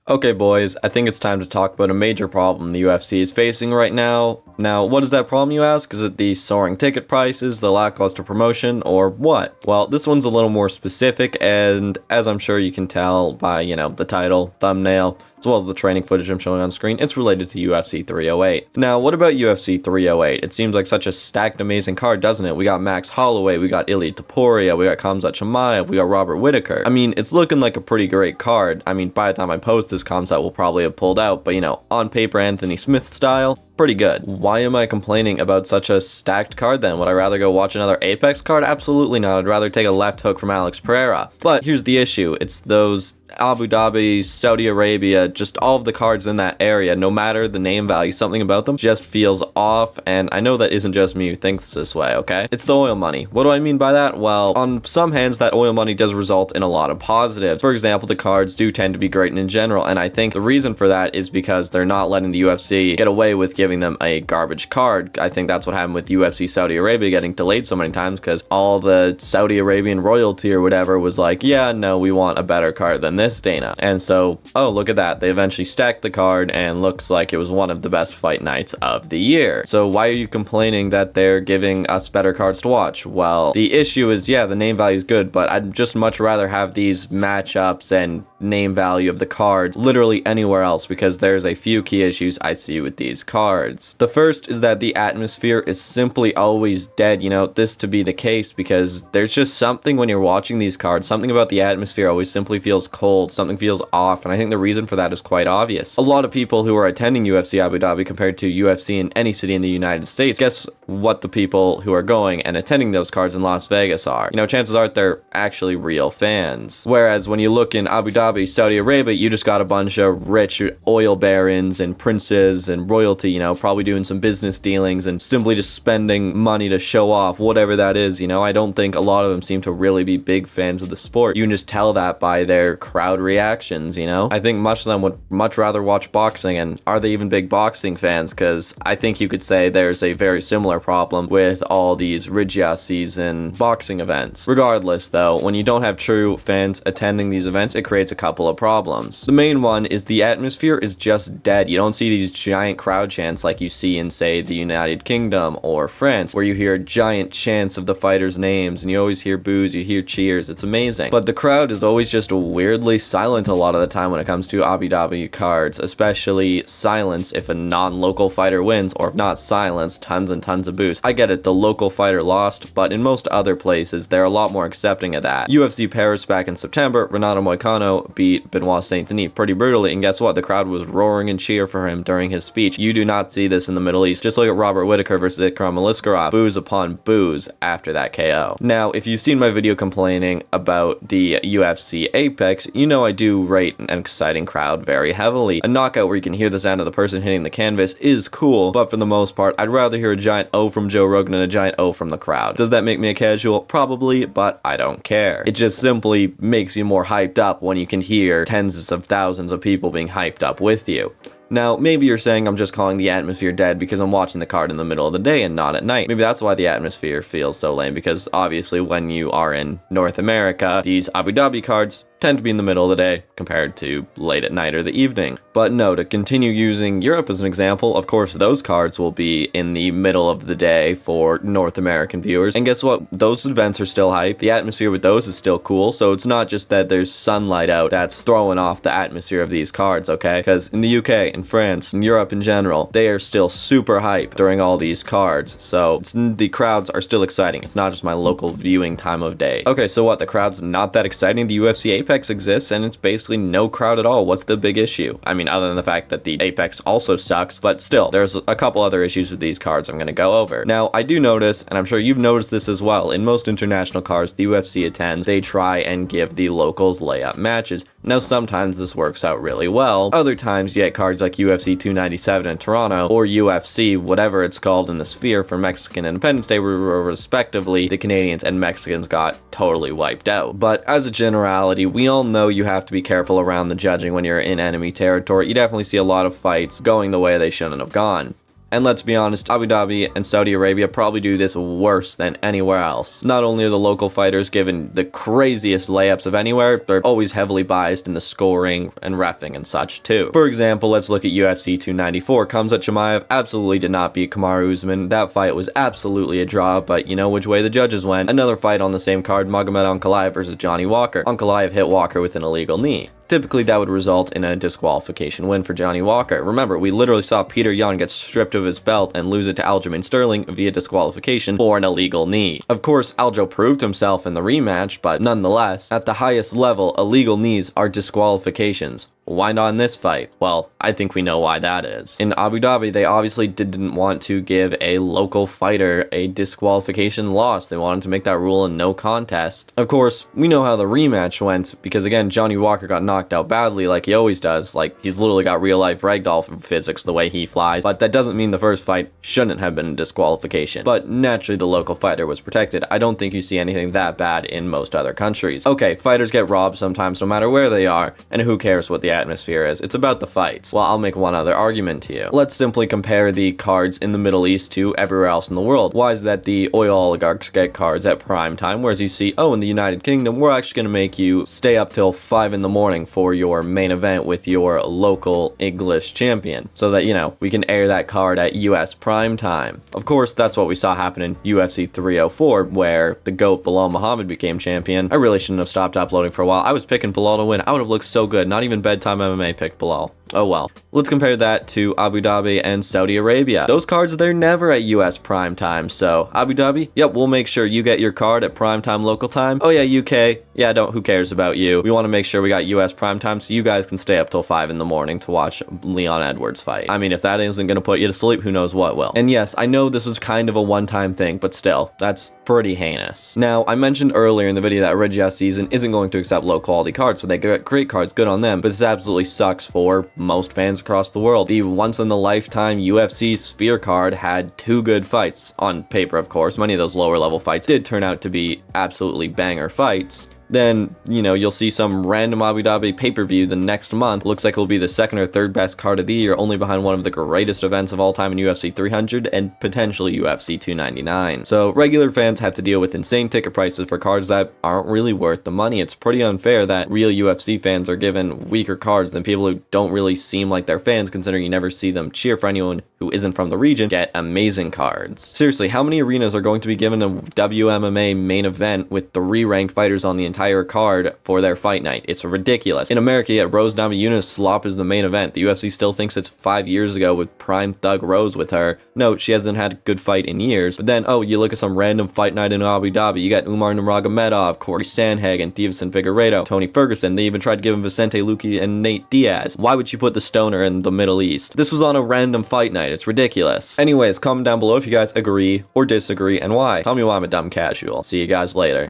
Okay, boys, I think it's time to talk about a major problem the UFC is facing right now. Now, what is that problem, you ask? Is it the soaring ticket prices, the lackluster promotion, or what? Well, this one's a little more specific, and as I'm sure you can tell by, the title, thumbnail, as well as the training footage I'm showing on screen, it's related to UFC 308. Now, what about UFC 308? It seems like such a stacked, amazing card, doesn't it? We got Max Holloway, we got Ilia Topuria, we got Khamzat Chimaev, we got Robert Whittaker. I mean, it's looking like a pretty great card. I mean, by the time I post this, Khamzat will probably have pulled out, but on paper, Anthony Smith style, pretty good. Why am I complaining about such a stacked card then? Would I rather go watch another Apex card? Absolutely not. I'd rather take a left hook from Alex Pereira. But here's the issue. It's those Abu Dhabi, Saudi Arabia, just all of the cards in that area, no matter the name value, something about them just feels off, and I know that isn't just me who thinks this way, okay? It's the oil money. What do I mean by that? Well, on some hands, that oil money does result in a lot of positives. For example, the cards do tend to be great in general, and I think the reason for that is because they're not letting the UFC get away with giving them a garbage card. I think that's what happened with UFC Saudi Arabia getting delayed so many times, because all the Saudi Arabian royalty or whatever was like, yeah, no, we want a better card than this, Dana. And so, oh, look at that. They eventually stacked the card and looks like it was one of the best fight nights of the year. So why are you complaining that they're giving us better cards to watch? Well, the issue is, yeah, the name value is good, but I'd just much rather have these matchups and name value of the cards literally anywhere else, because there's a few key issues I see with these cards. The first is that the atmosphere is simply always dead. This to be the case because there's just something when you're watching these cards, something about the atmosphere always simply feels cold, something feels off, and I think the reason for that is quite obvious. A lot of people who are attending UFC Abu Dhabi compared to UFC in any city in the United States, guess what the people who are going and attending those cards in Las Vegas are? Chances are they're actually real fans. Whereas when you look in Abu Dhabi, Saudi Arabia, you just got a bunch of rich oil barons and princes and royalty, probably doing some business dealings and simply just spending money to show off whatever that is. I don't think a lot of them seem to really be big fans of the sport. You can just tell that by their crowd reactions. I think much of them would much rather watch boxing, and are they even big boxing fans? Because I think you could say there's a very similar problem with all these Riyadh season boxing events. Regardless though, when you don't have true fans attending these events, it creates a couple of problems. The main one is the atmosphere is just dead. You don't see these giant crowd chants like you see in, say, the United Kingdom or France, where you hear giant chants of the fighters' names and you always hear boos, you hear cheers. It's amazing. But the crowd is always just weirdly silent a lot of the time when it comes to Abu Dhabi cards, especially silence if a non-local fighter wins, or if not silence, tons and tons of boos. I get it, the local fighter lost, but in most other places, they're a lot more accepting of that. UFC Paris back in September, Renato Moicano beat Benoit Saint-Denis pretty brutally, and guess what? The crowd was roaring and cheer for him during his speech. You do not see this in the Middle East. Just look at Robert Whittaker versus Ikram Aliskerov. Boos upon boos after that KO. Now, if you've seen my video complaining about the UFC Apex, you know I do rate an exciting crowd very heavily. A knockout where you can hear the sound of the person hitting the canvas is cool, but for the most part, I'd rather hear a giant O from Joe Rogan and a giant O from the crowd. Does that make me a casual? Probably, but I don't care. It just simply makes you more hyped up when you can hear tens of thousands of people being hyped up with you. Now, maybe you're saying I'm just calling the atmosphere dead because I'm watching the card in the middle of the day and not at night. Maybe that's why the atmosphere feels so lame, because obviously when you are in North America, these Abu Dhabi cards tend to be in the middle of the day compared to late at night or the evening. But no, to continue using Europe as an example, of course those cards will be in the middle of the day for North American viewers. And guess what? Those events are still hype. The atmosphere with those is still cool. So it's not just that there's sunlight out that's throwing off the atmosphere of these cards, okay? Because in the UK, in France, in Europe in general, they are still super hype during all these cards. So the crowds are still exciting. It's not just my local viewing time of day. Okay, so what? The crowd's not that exciting? The UFC Apex exists and it's basically no crowd at all. What's the big issue? I mean, other than the fact that the Apex also sucks, but still, there's a couple other issues with these cards I'm going to go over. Now, I do notice, and I'm sure you've noticed this as well, in most international cards the UFC attends, they try and give the locals layup matches. Now, sometimes this works out really well. Other times, you get cards like UFC 297 in Toronto, or UFC, whatever it's called in the Sphere for Mexican Independence Day, where respectively, the Canadians and Mexicans got totally wiped out. But as a generality, we all know you have to be careful around the judging when you're in enemy territory. You definitely see a lot of fights going the way they shouldn't have gone. And let's be honest, Abu Dhabi and Saudi Arabia probably do this worse than anywhere else. Not only are the local fighters given the craziest layups of anywhere, they're always heavily biased in the scoring and reffing and such too. For example, let's look at UFC 294. Khamzat Chimaev absolutely did not beat Kamaru Usman. That fight was absolutely a draw, but you know which way the judges went. Another fight on the same card, Magomed Ankalaev versus Johnny Walker. Ankalaev hit Walker with an illegal knee. Typically, that would result in a disqualification win for Johnny Walker. Remember, we literally saw Peter Yan get stripped of his belt and lose it to Aljamain Sterling via disqualification for an illegal knee. Of course, Aljo proved himself in the rematch, but nonetheless, at the highest level, illegal knees are disqualifications. Why not in this fight? Well, I think we know why that is. In Abu Dhabi, they obviously didn't want to give a local fighter a disqualification loss. They wanted to make that rule a no contest. Of course, we know how the rematch went because, again, Johnny Walker got knocked out badly like he always does. Like, he's literally got real-life ragdoll physics the way he flies. But that doesn't mean the first fight shouldn't have been a disqualification. But naturally, the local fighter was protected. I don't think you see anything that bad in most other countries. Okay, fighters get robbed sometimes no matter where they are, and who cares what the atmosphere is? It's about the fights. Well, I'll make one other argument to you. Let's simply compare the cards in the Middle East to everywhere else in the world. Why is that the oil oligarchs get cards at prime time, whereas you see, oh, in the United Kingdom, we're actually going to make you stay up till 5 in the morning for your main event with your local English champion, so that, you know, we can air that card at US prime time. Of course, that's what we saw happen in UFC 304, where the GOAT Bilal Muhammad became champion. I really shouldn't have stopped uploading for a while. I was picking Bilal to win. I would have looked so good. Not even bedtime MMA picked Bilal. Oh well. Let's compare that to Abu Dhabi and Saudi Arabia. Those cards, they're never at US prime time. So Abu Dhabi, yep, we'll make sure you get your card at prime time local time. Oh yeah, UK, yeah, who cares about you? We want to make sure we got US prime time so you guys can stay up till 5 in the morning to watch Leon Edwards fight. I mean, if that isn't going to put you to sleep, who knows what will. And yes, I know this was kind of a one-time thing, but still, that's pretty heinous. Now, I mentioned earlier in the video that Original season isn't going to accept low quality cards, so they get great cards, good on them, but this absolutely sucks for most fans across the world. The once-in-the-lifetime UFC Sphere card had 2 good fights, on paper of course. Many of those lower level fights did turn out to be absolutely banger fights. Then, you know, you'll see some random Abu Dhabi pay-per-view the next month. Looks like it'll be the second or third best card of the year, only behind one of the greatest events of all time in UFC 300 and potentially UFC 299. So regular fans have to deal with insane ticket prices for cards that aren't really worth the money. It's pretty unfair that real UFC fans are given weaker cards than people who don't really seem like they're fans, considering you never see them cheer for anyone who isn't from the region get amazing cards. Seriously, how many arenas are going to be given a WMMA main event with 3 ranked fighters on the entire card for their fight night? It's ridiculous. In America, yet Rose Namajunas slop is the main event. The UFC still thinks it's 5 years ago with prime thug Rose with her. No, she hasn't had a good fight in years. But then, oh, you look at some random fight night in Abu Dhabi. You got Umar Nurmagomedov, Corey Sandhagen, Deiveson Figueiredo, Tony Ferguson. They even tried to give him Vicente Luque and Nate Diaz. Why would you put the stoner in the Middle East? This was on a random fight night. It's ridiculous. Anyways, comment down below if you guys agree or disagree and why. Tell me why I'm a dumb casual. See you guys later.